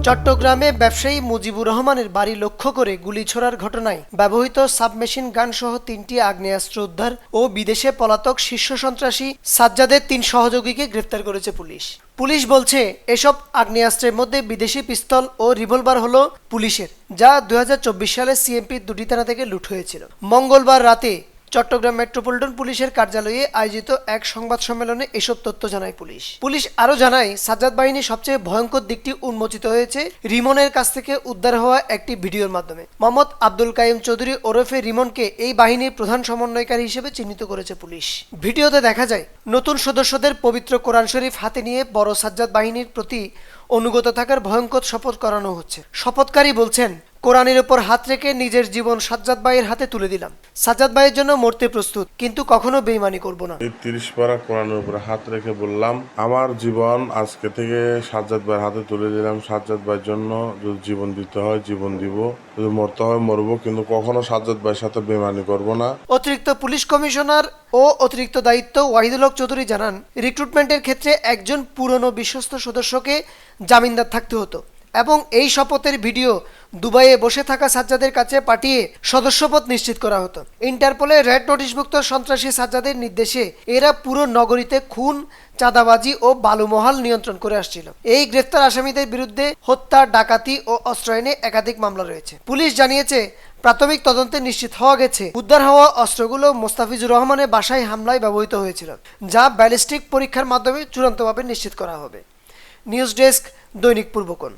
চট্টগ্রামে ব্যবসায়ী মুজিবুর রহমানের বাড়ি লক্ষ্য করে গুলি ছোড়ার ঘটনায় ব্যবহৃত সাবমেশিন গান সহ ৩টি আগ্নেয়াস্ত্র উদ্ধার ও বিদেশে পলাতক শীর্ষ সন্ত্রাসী সাজ্জাদের ৩ সহযোগীকে গ্রেফতার করেছে পুলিশ। পুলিশ বলছে এসব আগ্নেয়াস্ত্রের মধ্যে বিদেশি পিস্তল ও রিভলভার হলো পুলিশের, যা ২০২৪ সালে সিএমপির ২টি থানা থেকে লুট হয়েছিল। মঙ্গলবার রাতে চট্টগ্রাম মেট্রোপলিটন পুলিশের কার্যালয়ে আয়োজিত এক সংবাদ সম্মেলনে এসব তথ্য জানায় পুলিশ আরও জানায়, সাজ্জাদ বাহিনীর সবচেয়ে ভয়ঙ্কর দিকটি উন্মোচিত হয়েছে রিমনের কাছ থেকে উদ্ধার হওয়া একটি ভিডিওর মাধ্যমে। মোহাম্মদ আব্দুল কাইম চৌধুরী ওরফে রিমনকে এই বাহিনীর প্রধান সমন্বয়কারী হিসেবে চিহ্নিত করেছে পুলিশ। ভিডিওতে দেখা যায় নতুন সদস্যদের পবিত্র কোরআন শরীফ হাতে নিয়ে বড় সাজ্জাদ বাহিনীর প্রতি অনুগত থাকার ভয়ঙ্কর শপথ করানো হচ্ছে। শপথকারী বলছেন, কোরআনের উপর হাত রেখে নিজের জীবন সাজ্জাদ ভাইয়ের হাতে তুলে দিলাম। সাজ্জাদ ভাইয়ের জন্য মরতে প্রস্তুত, কিন্তু কখনো বেঈমানি করব না। ৩০ পারা কোরআনের উপর হাত রেখে বললাম, আমার জীবন আজকে থেকে সাজ্জাদ ভাইয়ের হাতে তুলে দিলাম। সাজ্জাদ ভাইয়ের জন্য যদি জীবন দিতে হয় জীবন দিব, যদি মরতে হয় মরবো, কিন্তু কখনো সাজ্জাদ ভাইয়ের সাথে বেঈমানি করব না। অতিরিক্ত পুলিশ কমিশনার ও অতিরিক্ত দায়িত্ব ওয়াহিদুল হক চৌধুরী জানান, রিক্রুটমেন্টের ক্ষেত্রে একজন পুরনো বিশ্বস্ত সদস্যকে জামিনদার থাকতে হতো এবং এই শপথের ভিডিও দুবাইয়ে বসে থাকা সাজ্জাদের কাছে পাঠিয়ে সদস্যপদ নিশ্চিত করা হতো। ইন্টারপোলে রেড নোটিশভুক্ত সন্ত্রাসী সাজ্জাদের নির্দেশে এরা পুরো নগরীতে খুন, চাঁদাবাজি ও বালুমহাল নিয়ন্ত্রণ করে আসছিল। এই গ্রেফতার আসামিদের বিরুদ্ধে হত্যা, ডাকাতি ও অস্ত্র আইনে একাধিক মামলা রয়েছে। পুলিশ জানিয়েছে, প্রাথমিক তদন্তে নিশ্চিত হওয়া গেছে উদ্ধার হওয়া অস্ত্রগুলো মোস্তাফিজুর রহমানের বাসায় হামলায় ব্যবহৃত হয়েছিল, যা ব্যালিস্টিক পরীক্ষার মাধ্যমে চূড়ান্তভাবে নিশ্চিত করা হবে। নিউজ ডেস্ক, দৈনিক পূর্বকোণ।